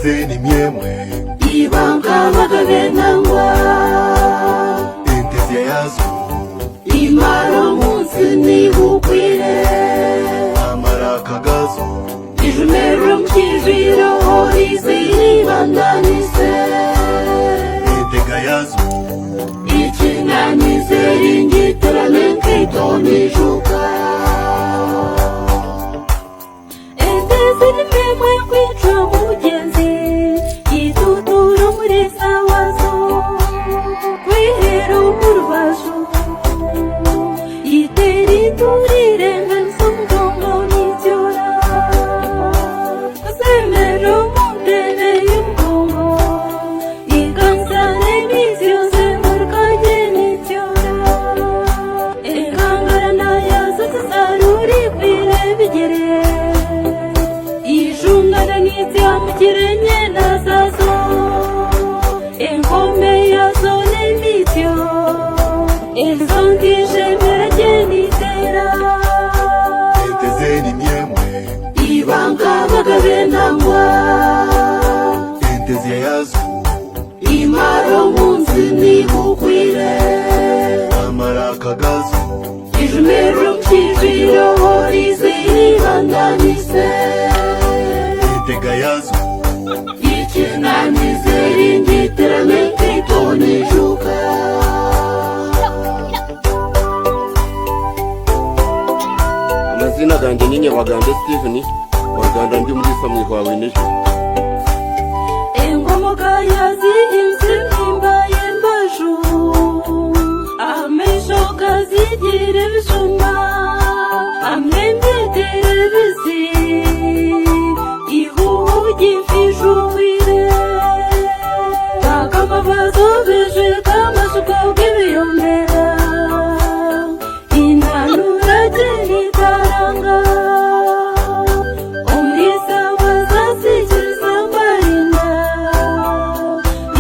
Entezeni myemwe ibanga bagabenangwa Enteze yazo imaro munsi nibukwire Amaraka gazo ijumero mkijiro horizi bandanise Entega yazo ikinanize ringitarane nkitonijuka Entezeni myemwe kwica mugenzi yitutura muri sawazo kwihera umurubasho yitera indurire ngasumgongo nicyora asemera umundene y'umugongo igansane n'ivyose marukanye nicyora enkangarana yazo tuzaruri kwire bigere ijungana n'ivyamukiranye nazazo enkome yazo n'imityo ezondije meragenitera Entezeni myemwe ibanga bagabenangwa Enteze yazo imaro munsi nibukwire Amaraka gazo ijumero mkijiro horizi bandanise Entega yazo ikinanize ringitarane nkitonijuka Amazina ganjye ni Nyabagande Steven waganda ndi muri famwe wawe n'ejo Engomoka yazihinze imbaye mbaju ameshoka zigire bishuma amembetere bizi ihuhu gifishuwire takamabazo beje kamashuka bw'ibiyomera inanura jenitaranga umrisa wazasichiriza mbarinda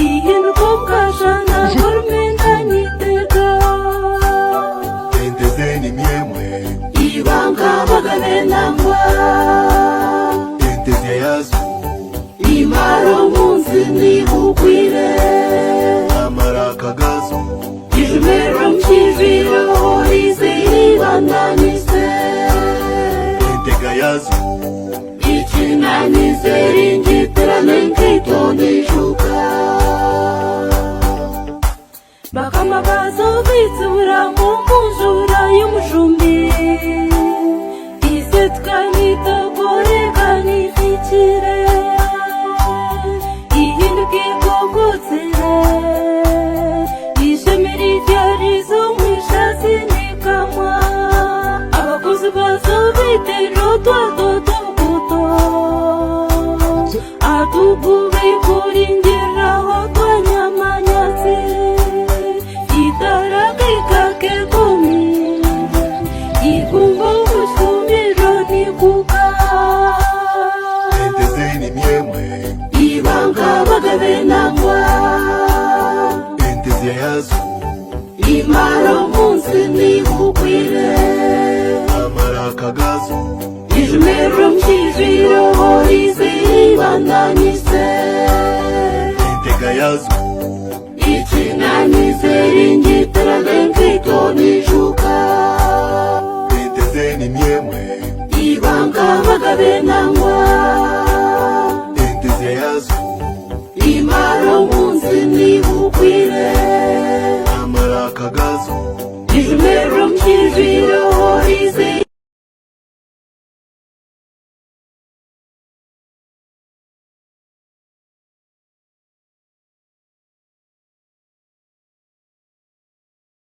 ihinduka ukashana gorumenda nitega Entezeni myemwe ibanga bagabenangwa Enteze yazo imaro munsi nibukwire Amaraka gazo ijumero mkijiro horizi bandanise Entega yazo ikinanize ringitarane nkitonijuka bakama bazo bitsura mu mujura y'umushumbi ise twanitagoreka nifikire ihinduka ikogotsire isheme riryarizo mwishasi nikamwa abakozi bazo bitero twadodobuto atugube kuringeraho twanyamanyatsi itaragikake kumi ikumva ubushumiro nikuka Entezeni myemwe ibanga bagabenangwa Enteze yazo imaro munsi nibukwire Amaraka gazo ijumero mkijiro horizi bandanise Entega yazo ikinanize ringitarane nkitonijuka Entezeni myemwe ibanga bagabenangwa Enteze yazo imaro munsi nibukwire Amaraka gazo ijumero mkijiro